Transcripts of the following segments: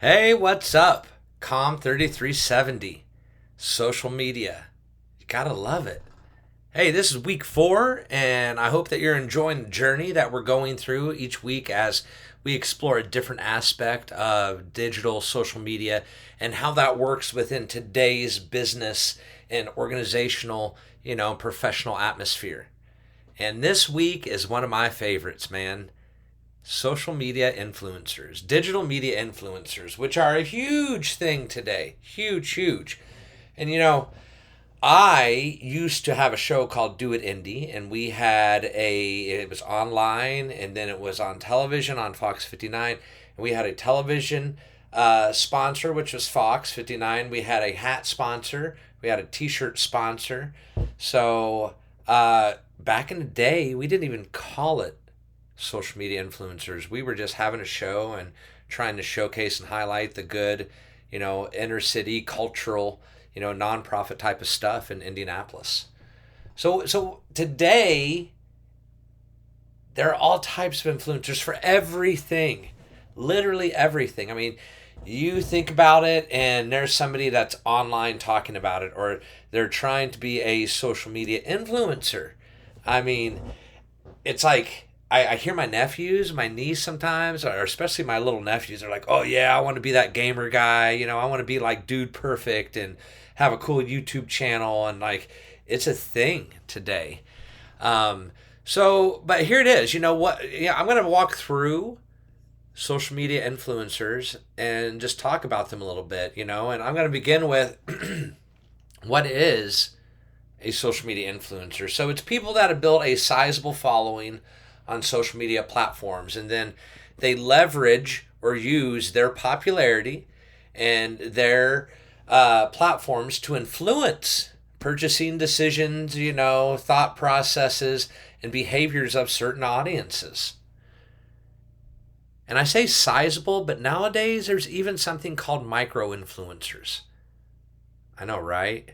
Hey, what's up? Com3370. Social media. You gotta love it. Hey, this is week 4, and I hope that you're enjoying the journey that we're going through each week as we explore a different aspect of digital social media and how that works within today's business and organizational, professional atmosphere. And this week is one of my favorites, man. Social media influencers, digital media influencers, which are a huge thing today. Huge, huge. And I used to have a show called Do It Indie, and it was online, and then it was on television on Fox 59. And we had a television sponsor, which was Fox 59. We had a hat sponsor, we had a t shirt sponsor. So back in the day, we didn't even call it social media influencers. We were just having a show and trying to showcase and highlight the good, inner city cultural, nonprofit type of stuff in Indianapolis. So today there are all types of influencers for everything, literally everything. I mean, you think about it, and there's somebody that's online talking about it, or they're trying to be a social media influencer. I mean, it's like I hear my nephews, my niece sometimes, or especially my little nephews, they're like, oh yeah, I want to be that gamer guy. I want to be like Dude Perfect and have a cool YouTube channel. And like, it's a thing today. But here it is. You know what? Yeah, I'm going to walk through social media influencers and just talk about them a little bit, and I'm going to begin with what is a social media influencer. So it's people that have built a sizable following on social media platforms, and then they leverage or use their popularity and their platforms to influence purchasing decisions, thought processes and behaviors of certain audiences. And I say sizable, but nowadays there's even something called micro influencers. I know, right?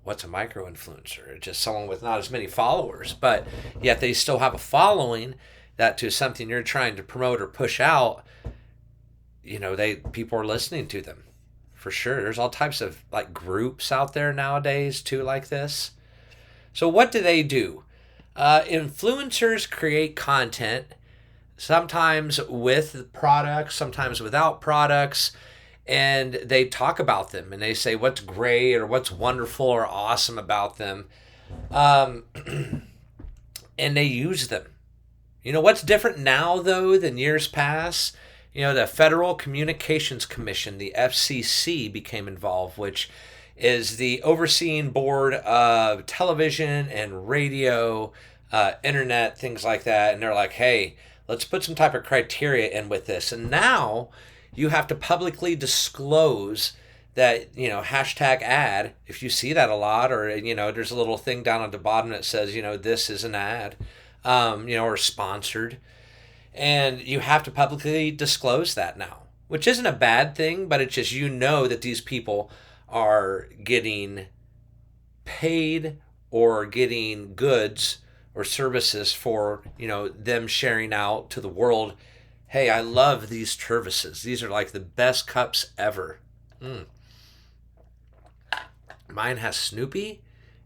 What's a micro influencer? Just someone with not as many followers, but yet they still have a following that to something you're trying to promote or push out, people are listening to them. For sure. There's all types of like groups out there nowadays too like this. So what do they do? Influencers create content, sometimes with products, sometimes without products, and they talk about them and they say what's great or what's wonderful or awesome about them, and they use them. What's different now though than years past? The Federal Communications Commission, the FCC, became involved, which is the overseeing board of television and radio, internet, things like that. And they're like, hey, let's put some type of criteria in with this. And now you have to publicly disclose that, hashtag ad, if you see that a lot, or, there's a little thing down at the bottom that says, this is an ad, or sponsored. And you have to publicly disclose that now, which isn't a bad thing, but it's just, that these people are getting paid or getting goods or services for, them sharing out to the world. Hey, I love these services. These are like the best cups ever. Mine has Snoopy,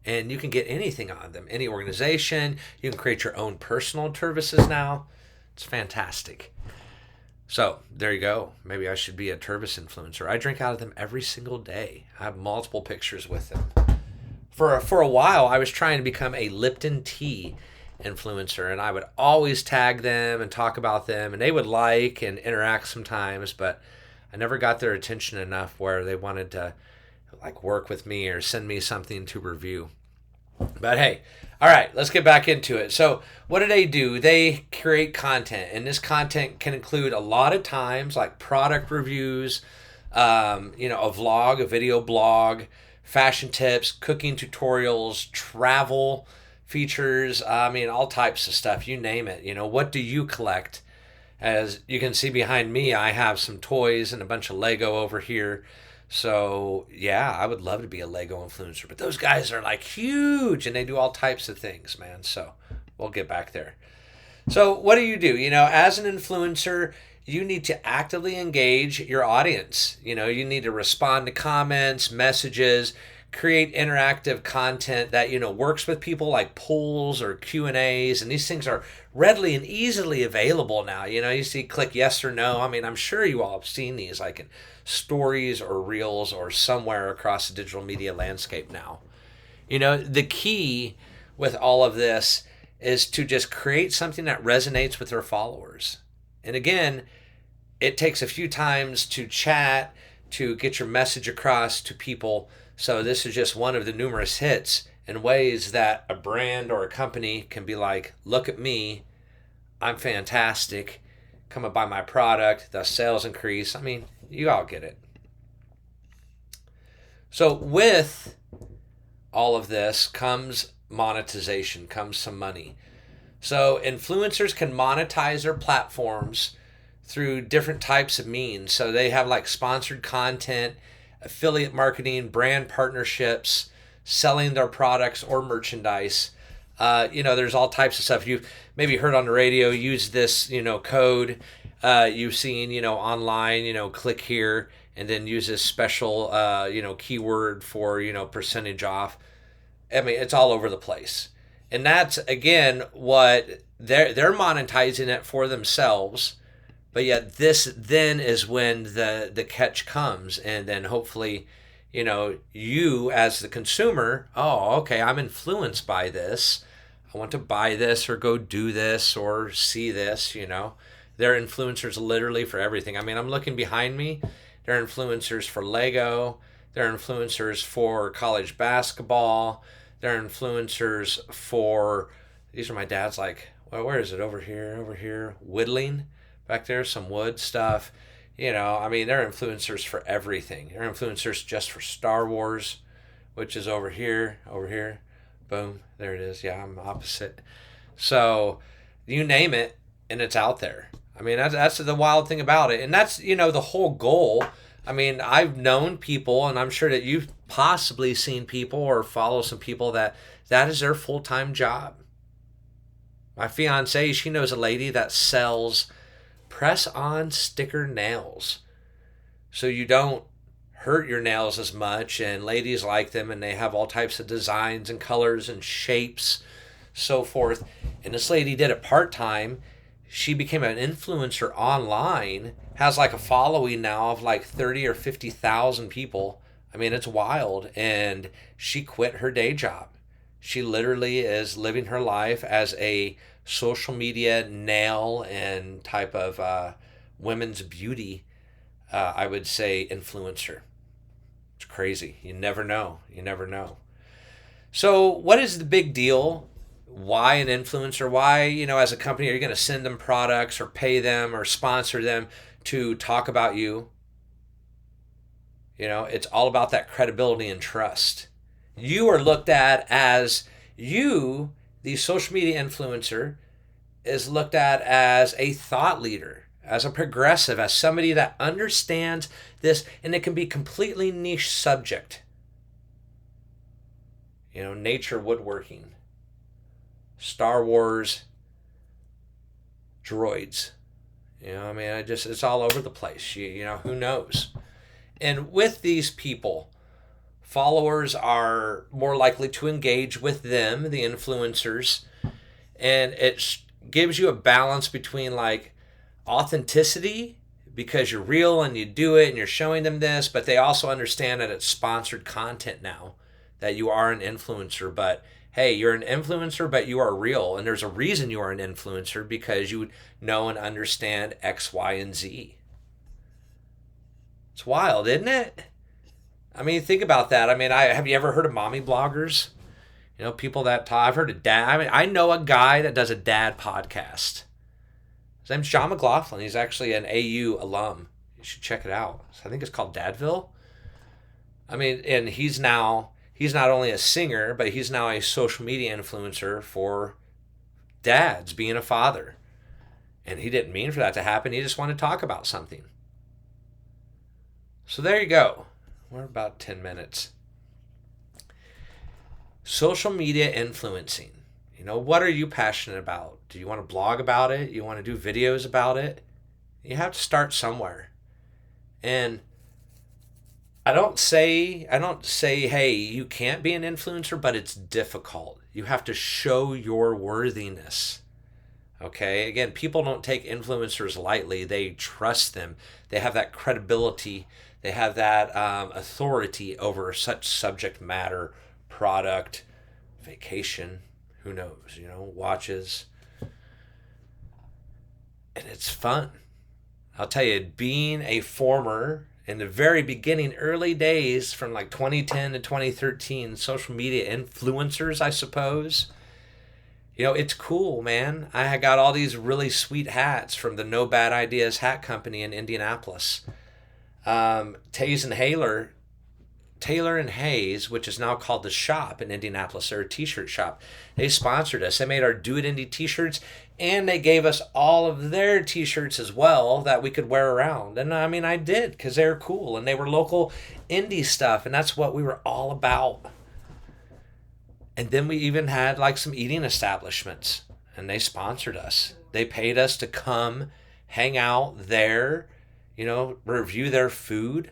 and you can get anything on them. Any organization. You can create your own personal services now. It's fantastic. So there you go. Maybe I should be a Tervis influencer. I drink out of them every single day. I have multiple pictures with them. For a while, I was trying to become a Lipton tea influencer, and I would always tag them and talk about them, and they would like and interact sometimes, but I never got their attention enough where they wanted to like work with me or send me something to review. But hey, all right, let's get back into it. So what do? They create content, and this content can include a lot of times like product reviews, a vlog, a video blog, fashion tips, cooking tutorials, travel features, all types of stuff, you name it. What do you collect? As you can see behind me, I have some toys and a bunch of Lego over here. So yeah, I would love to be a Lego influencer, but those guys are like huge and they do all types of things, man. So we'll get back there. So what do? As an influencer, you need to actively engage your audience. You need to respond to comments, messages, create interactive content that works with people, like polls or Q&As, and these things are readily and easily available now. You see click yes or no. I mean, I'm sure you all have seen these like in stories or reels or somewhere across the digital media landscape now. The key with all of this is to just create something that resonates with their followers. And again, it takes a few times to chat, to get your message across to people. So this is just one of the numerous hits and ways that a brand or a company can be like, look at me, I'm fantastic, come and buy my product, the sales increase. I mean, you all get it. So with all of this comes monetization, comes some money. So influencers can monetize their platforms through different types of means. So they have like sponsored content, affiliate marketing, brand partnerships, selling their products or merchandise. There's all types of stuff. You've maybe heard on the radio, use this, code. You've seen, online, click here and then use this special, keyword for, percentage off. I mean, it's all over the place. And that's, again, what they're monetizing it for themselves. But yet this then is when the catch comes. And then hopefully, you as the consumer, oh, okay, I'm influenced by this. I want to buy this or go do this or see this, They're influencers literally for everything. I mean, I'm looking behind me. They're influencers for Lego. They're influencers for college basketball. They're influencers for, these are my dad's like, well, where is it? Over here, whittling. Back there, some wood stuff. They're influencers for everything. They're influencers just for Star Wars, which is over here. Boom, there it is. Yeah, I'm opposite. So you name it, and it's out there. I mean, that's the wild thing about it. And that's, the whole goal. I mean, I've known people, and I'm sure that you've possibly seen people or follow some people that is their full-time job. My fiance, she knows a lady that sells press-on sticker nails. So you don't hurt your nails as much, and ladies like them, and they have all types of designs and colors and shapes, so forth. And this lady did it part-time. She became an influencer online, has like a following now of like 30 or 50,000 people. I mean, it's wild. And she quit her day job. She literally is living her life as a social media nail and type of women's beauty, I would say, influencer. It's crazy. You never know. So what is the big deal? Why an influencer? Why, as a company, are you going to send them products or pay them or sponsor them to talk about you? It's all about that credibility and trust. You are looked at as the social media influencer, is looked at as a thought leader, as a progressive, as somebody that understands this, and it can be completely niche subject. Nature woodworking, Star Wars, droids. It's all over the place. Who knows? And with these people, followers are more likely to engage with them, the influencers, and it gives you a balance between like authenticity, because you're real and you do it and you're showing them this, but they also understand that it's sponsored content now, that you are an influencer. But hey, you're an influencer, but you are real, and there's a reason you are an influencer, because you know and understand X, Y, and Z. It's wild, isn't it? I mean, think about that. I mean, have you ever heard of mommy bloggers? People that talk. I've heard of dad. I mean, I know a guy that does a dad podcast. His name's John McLaughlin. He's actually an AU alum. You should check it out. I think it's called Dadville. I mean, and he's not only a singer, but he's now a social media influencer for dads, being a father. And he didn't mean for that to happen. He just wanted to talk about something. So there you go. We're about 10 minutes. Social media influencing. What are you passionate about? Do you want to blog about it? You want to do videos about it? You have to start somewhere. And I don't say, hey, you can't be an influencer, but it's difficult. You have to show your worthiness. Okay? Again, people don't take influencers lightly. They trust them. They have that credibility. They have that authority over such subject matter, product, vacation, who knows, watches. And it's fun. I'll tell you, being a former, in the very beginning, early days from like 2010 to 2013, social media influencers, I suppose, it's cool, man. I got all these really sweet hats from the No Bad Ideas Hat Company in Indianapolis. Taylor and Hayes, which is now called The Shop in Indianapolis, they're a t-shirt shop. They sponsored us. They made our Do It Indie t-shirts, and they gave us all of their t-shirts as well that we could wear around. And I mean, I did, because they were cool, and they were local indie stuff, and that's what we were all about. And then we even had like some eating establishments, and they sponsored us. They paid us to come hang out there, review their food.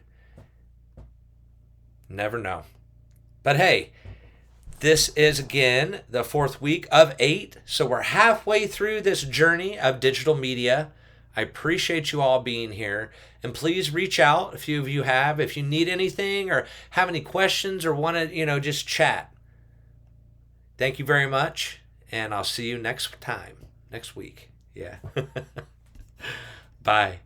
Never know. But hey, this is again the 4th week of 8. So we're halfway through this journey of digital media. I appreciate you all being here. And please reach out, a few of you have, if you need anything or have any questions or want to, just chat. Thank you very much. And I'll see you next week. Yeah. Bye.